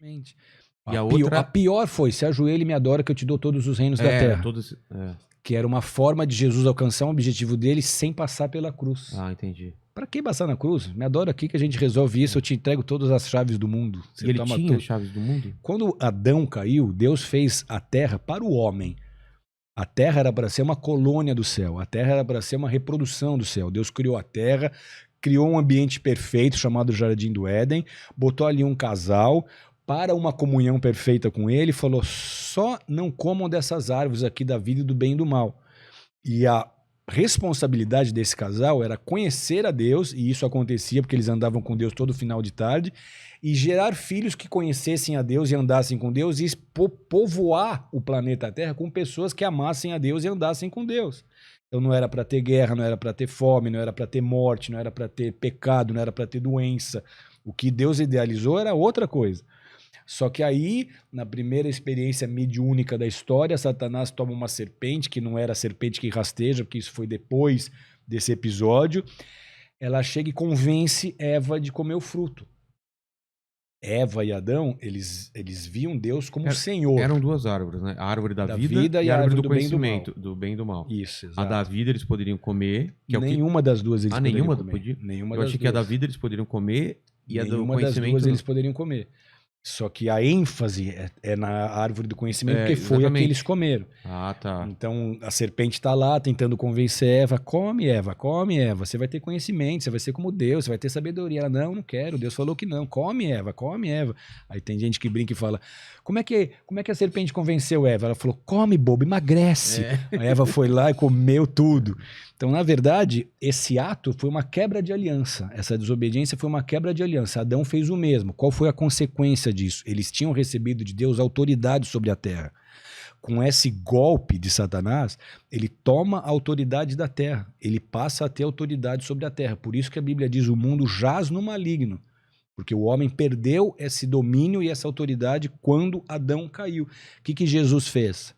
Exatamente. E a outra... A pior foi, se ajoelha e me adora que eu te dou todos os reinos da terra. Que era uma forma de Jesus alcançar um objetivo dele sem passar pela cruz. Ah, entendi. Pra que passar na cruz? Me adora aqui que a gente resolve isso, eu te entrego todas as chaves do mundo. E ele tinha as chaves do mundo? Quando Adão caiu, Deus fez a terra para o homem. A terra era para ser uma colônia do céu, a terra era para ser uma reprodução do céu. Deus criou a terra, criou um ambiente perfeito chamado Jardim do Éden, botou ali um casal para uma comunhão perfeita com ele, falou: só não comam dessas árvores aqui da vida e do bem e do mal. E a responsabilidade desse casal era conhecer a Deus, e isso acontecia porque eles andavam com Deus todo final de tarde, e gerar filhos que conhecessem a Deus e andassem com Deus, e povoar o planeta Terra com pessoas que amassem a Deus e andassem com Deus. Então não era para ter guerra, não era para ter fome, não era para ter morte, não era para ter pecado, não era para ter doença. O que Deus idealizou era outra coisa. Só que aí, na primeira experiência mediúnica da história, Satanás toma uma serpente, que não era a serpente que rasteja, porque isso foi depois desse episódio. Ela chega e convence Eva de comer o fruto. Eva e Adão, eles viam Deus como Senhor. Eram duas árvores, né? A árvore da vida e a árvore do conhecimento, do bem e do mal. Isso, exato. A da vida eles poderiam comer. Que nenhuma das duas eles poderiam nenhuma comer. Podia? Nenhuma Eu achei que a da vida eles poderiam comer e a do nenhuma conhecimento... das duas eles poderiam comer. Só que a ênfase é na árvore do conhecimento, porque foi a que eles comeram. Ah, tá. Então a serpente está lá tentando convencer Eva: come, Eva, você vai ter conhecimento, você vai ser como Deus, você vai ter sabedoria. Ela: não quero, Deus falou que não, come, Eva. Aí tem gente que brinca e fala: como é que a serpente convenceu Eva? Ela falou: come, bobo, emagrece. A Eva foi lá e comeu tudo. Então, na verdade, esse ato foi uma quebra de aliança. Essa desobediência foi uma quebra de aliança. Adão fez o mesmo. Qual foi a consequência disso? Eles tinham recebido de Deus autoridade sobre a terra. Com esse golpe de Satanás, ele toma a autoridade da terra. Ele passa a ter autoridade sobre a terra. Por isso que a Bíblia diz: o mundo jaz no maligno. Porque o homem perdeu esse domínio e essa autoridade quando Adão caiu. O que Jesus fez?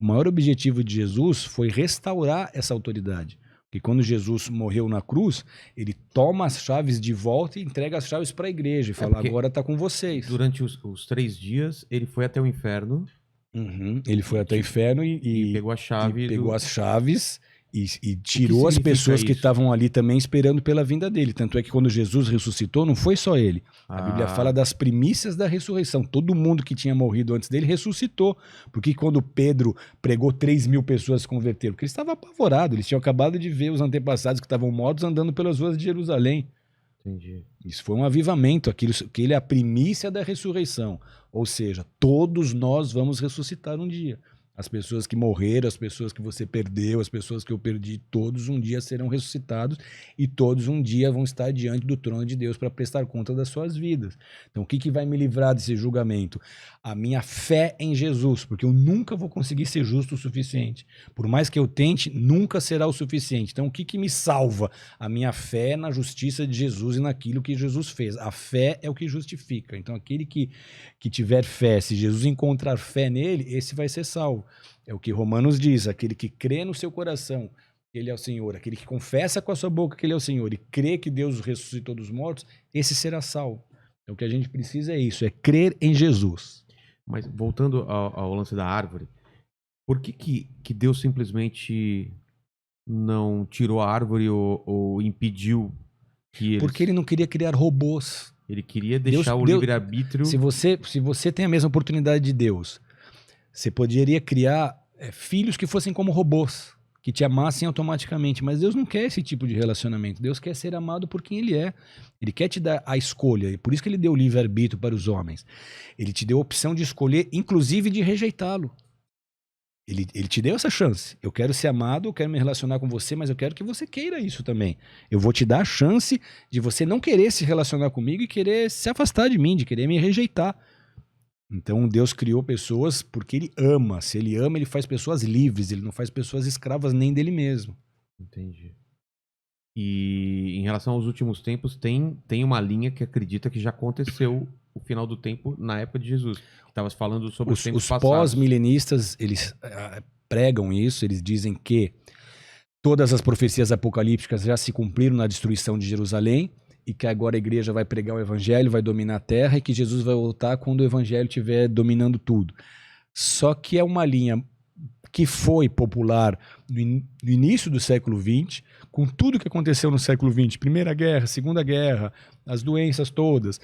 O maior objetivo de Jesus foi restaurar essa autoridade. Porque quando Jesus morreu na cruz, ele toma as chaves de volta e entrega as chaves para a igreja. E fala: agora está com vocês. Durante os 3 dias, ele foi até o inferno. Ele foi até o inferno e pegou a chave. Pegou as chaves e tirou as pessoas que estavam ali também esperando pela vinda dele. Tanto é que quando Jesus ressuscitou, não foi só ele. A Bíblia fala das primícias da ressurreição. Todo mundo que tinha morrido antes dele ressuscitou. Porque quando Pedro pregou, 3.000 pessoas se converteram. Porque ele estava apavorado. Eles tinham acabado de ver os antepassados que estavam mortos andando pelas ruas de Jerusalém. Entendi. Isso foi um avivamento. Aquele é a primícia da ressurreição. Ou seja, todos nós vamos ressuscitar um dia. As pessoas que morreram, as pessoas que você perdeu, as pessoas que eu perdi, todos um dia serão ressuscitados e todos um dia vão estar diante do trono de Deus para prestar conta das suas vidas. Então, o que vai me livrar desse julgamento? A minha fé em Jesus, porque eu nunca vou conseguir ser justo o suficiente. Por mais que eu tente, nunca será o suficiente. Então, o que me salva? A minha fé na justiça de Jesus e naquilo que Jesus fez. A fé é o que justifica. Então, aquele que tiver fé, se Jesus encontrar fé nele, esse vai ser salvo. É o que Romanos diz: aquele que crê no seu coração que ele é o Senhor, aquele que confessa com a sua boca que ele é o Senhor e crê que Deus ressuscitou dos mortos, esse será salvo. Então o que a gente precisa é isso, é crer em Jesus. Mas voltando ao lance da árvore, por que Deus simplesmente não tirou a árvore ou impediu que eles... Porque ele não queria criar robôs. Ele queria deixar o livre-arbítrio... Se você tem a mesma oportunidade de Deus, você poderia criar filhos que fossem como robôs, que te amassem automaticamente. Mas Deus não quer esse tipo de relacionamento. Deus quer ser amado por quem ele é. Ele quer te dar a escolha. E por isso que ele deu o livre-arbítrio para os homens. Ele te deu a opção de escolher, inclusive de rejeitá-lo. Ele te deu essa chance. Eu quero ser amado, eu quero me relacionar com você, mas eu quero que você queira isso também. Eu vou te dar a chance de você não querer se relacionar comigo e querer se afastar de mim, de querer me rejeitar. Então Deus criou pessoas porque ele ama. Se ele ama, ele faz pessoas livres. Ele não faz pessoas escravas nem dele mesmo. Entendi. E em relação aos últimos tempos, tem uma linha que acredita que já aconteceu o final do tempo na época de Jesus. Estavas falando sobre os tempos passados. Os pós-milenistas, eles pregam isso. Eles dizem que todas as profecias apocalípticas já se cumpriram na destruição de Jerusalém e que agora a igreja vai pregar o evangelho, vai dominar a terra e que Jesus vai voltar quando o evangelho estiver dominando tudo. Só que é uma linha que foi popular no início do século XX, com tudo que aconteceu no século XX, Primeira Guerra, Segunda Guerra, as doenças todas.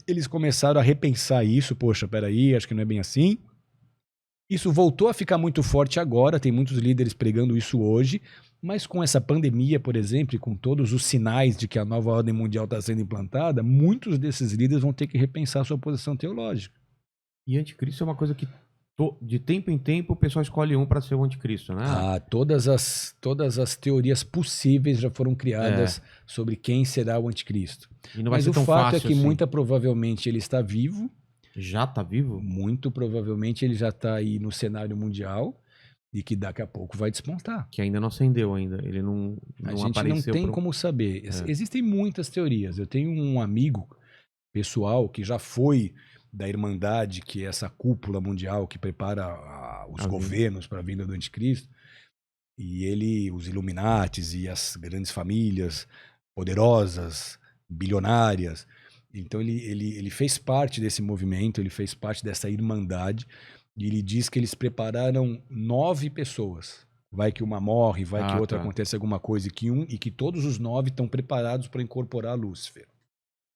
Eles começaram a repensar isso, poxa, peraí, acho que não é bem assim. Isso voltou a ficar muito forte agora, tem muitos líderes pregando isso hoje, mas com essa pandemia, por exemplo, e com todos os sinais de que a nova ordem mundial está sendo implantada, muitos desses líderes vão ter que repensar sua posição teológica. E anticristo é uma coisa que de tempo em tempo o pessoal escolhe um para ser o anticristo, né? Todas as teorias possíveis já foram criadas sobre quem será o anticristo. E não vai Mas ser o tão fato fácil é que assim. muito provavelmente ele está vivo. Já está vivo? Muito provavelmente ele já está aí no cenário mundial e que daqui a pouco vai despontar. Que ainda não acendeu ainda, ele não A gente apareceu. não tem como saber. Existem muitas teorias. Eu tenho um amigo pessoal que já foi da Irmandade, que é essa cúpula mundial que prepara os governos para a vinda do anticristo, e os Illuminates e as grandes famílias poderosas, bilionárias. Então ele fez parte desse movimento, ele fez parte dessa Irmandade, e ele diz que eles prepararam 9 pessoas. Vai que uma morre, vai que outra acontece alguma coisa, e que todos os 9 estão preparados para incorporar Lúcifer.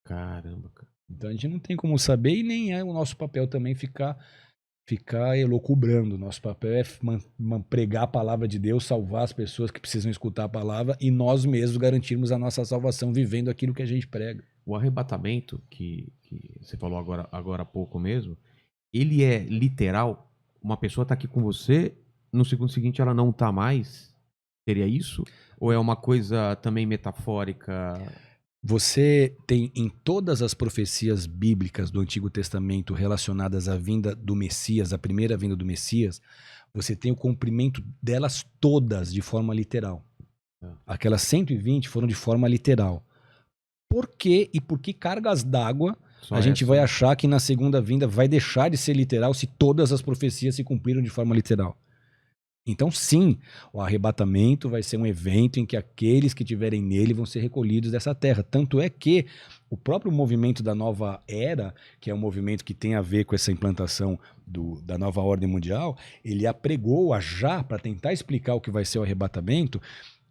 Caramba, cara. Então a gente não tem como saber, e nem é o nosso papel também ficar elucubrando. Nosso papel é pregar a palavra de Deus, salvar as pessoas que precisam escutar a palavra e nós mesmos garantirmos a nossa salvação vivendo aquilo que a gente prega. O arrebatamento, que você falou agora há pouco mesmo, ele é literal? Uma pessoa está aqui com você, no segundo seguinte ela não está mais? Seria isso? Ou é uma coisa também metafórica? Você tem em todas as profecias bíblicas do Antigo Testamento relacionadas à vinda do Messias, a primeira vinda do Messias, você tem o cumprimento delas todas de forma literal. Aquelas 120 foram de forma literal. Por quê e por que cargas d'água a gente vai achar que na segunda vinda vai deixar de ser literal se todas as profecias se cumpriram de forma literal? Então, sim, o arrebatamento vai ser um evento em que aqueles que estiverem nele vão ser recolhidos dessa terra. Tanto é que o próprio movimento da nova era, que é um movimento que tem a ver com essa implantação da nova ordem mundial, ele apregou para tentar explicar o que vai ser o arrebatamento,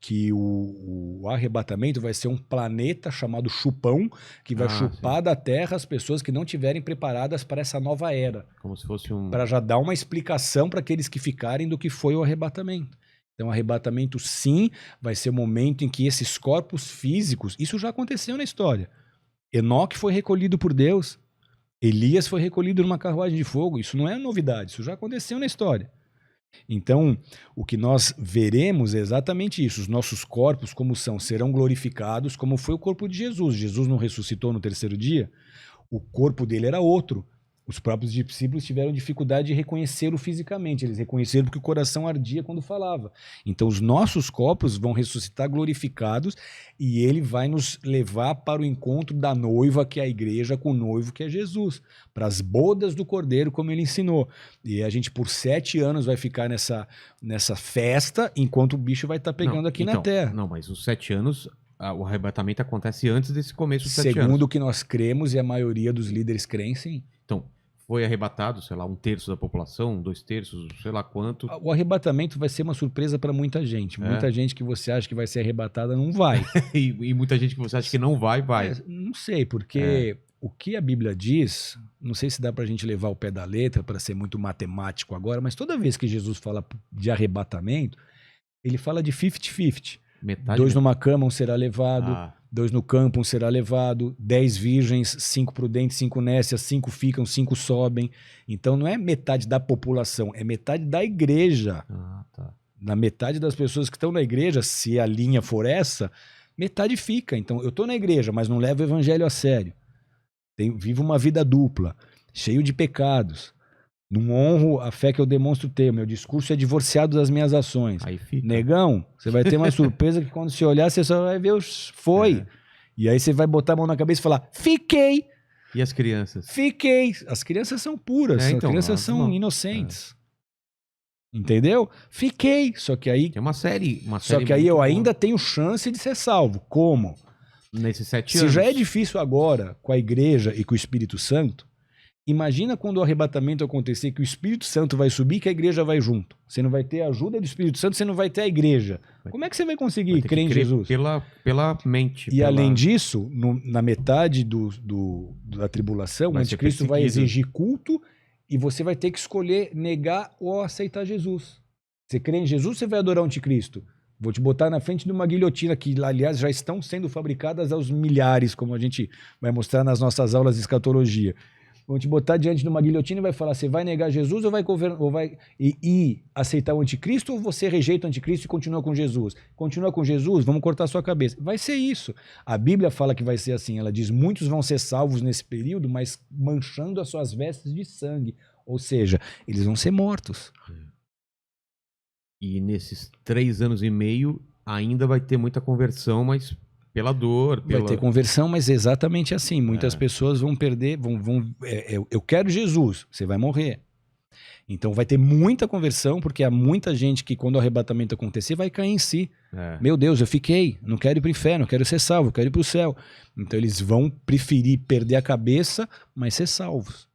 que o arrebatamento vai ser um planeta chamado chupão, que vai chupar da Terra as pessoas que não estiverem preparadas para essa nova era. Como se fosse para já dar uma explicação para aqueles que ficarem do que foi o arrebatamento. Então, o arrebatamento, sim, vai ser o momento em que esses corpos físicos... Isso já aconteceu na história. Enoque foi recolhido por Deus. Elias foi recolhido numa carruagem de fogo. Isso não é novidade, isso já aconteceu na história. Então, o que nós veremos é exatamente isso. Os nossos corpos, como são, serão glorificados, como foi o corpo de Jesus. Jesus não ressuscitou no terceiro dia? O corpo dele era outro. Os próprios discípulos tiveram dificuldade de reconhecê-lo fisicamente. Eles reconheceram porque o coração ardia quando falava. Então, os nossos corpos vão ressuscitar glorificados e ele vai nos levar para o encontro da noiva, que é a igreja, com o noivo, que é Jesus. Para as bodas do Cordeiro, como ele ensinou. E a gente, por 7 anos, vai ficar nessa festa, enquanto o bicho vai estar pegando na Terra. Não, mas os 7 anos... O arrebatamento acontece antes desse começo dos 7 anos. Segundo o que nós cremos, e a maioria dos líderes creem, sim. Então, foi arrebatado, sei lá, 1/3 da população, 2/3, sei lá quanto. O arrebatamento vai ser uma surpresa para muita gente. Muita gente que você acha que vai ser arrebatada não vai. e muita gente que você acha que não vai. Não sei, porque o que a Bíblia diz, não sei se dá para a gente levar o pé da letra para ser muito matemático agora, mas toda vez que Jesus fala de arrebatamento, ele fala de 50-50. 2 numa cama, 1 será levado. 2 no campo, 1 será levado. 10 virgens, 5 prudentes, 5 nécias, 5 ficam, 5 sobem. Então não é metade da população, é metade da igreja. Na metade das pessoas que estão na igreja, se a linha for essa, metade fica. Então eu estou na igreja, mas não levo o evangelho a sério. Vivo uma vida dupla, cheio de pecados. Não honro a fé que eu demonstro ter. Meu discurso é divorciado das minhas ações. Aí fica. Negão, você vai ter uma surpresa que quando você olhar, você só vai ver os foi. E aí você vai botar a mão na cabeça e falar, fiquei. E as crianças? Fiquei. As crianças são puras, as crianças são inocentes. Entendeu? Fiquei. Só que aí... Tem uma série só que aí eu ainda tenho chance de ser salvo. Como? Nesses 7 Se anos. já é difícil agora com a igreja e com o Espírito Santo, imagina quando o arrebatamento acontecer, que o Espírito Santo vai subir, que a igreja vai junto. Você não vai ter a ajuda do Espírito Santo, você não vai ter a igreja. Como é que você vai conseguir Vai ter crer que em Jesus? Pela mente. E além disso, na metade da tribulação, o Vai ser anticristo vai perseguido. exigir culto e você vai ter que escolher negar ou aceitar Jesus. Você crê em Jesus, você vai adorar o anticristo. Vou te botar na frente de uma guilhotina que, aliás, já estão sendo fabricadas aos milhares, como a gente vai mostrar nas nossas aulas de escatologia. Vão te botar diante de uma guilhotina e vai falar, você vai negar Jesus ou vai aceitar o anticristo, ou você rejeita o anticristo e continua com Jesus? Continua com Jesus, vamos cortar a sua cabeça. Vai ser isso. A Bíblia fala que vai ser assim, ela diz, muitos vão ser salvos nesse período, mas manchando as suas vestes de sangue. Ou seja, eles vão ser mortos. E nesses 3 anos e meio ainda vai ter muita conversão, mas pela dor. Vai ter conversão, mas é exatamente assim. Muitas É. pessoas vão perder, eu quero Jesus, você vai morrer. Então vai ter muita conversão, porque há muita gente que quando o arrebatamento acontecer vai cair em si. É. Meu Deus, eu fiquei, não quero ir para o inferno, quero ser salvo, quero ir para o céu. Então eles vão preferir perder a cabeça, mas ser salvos.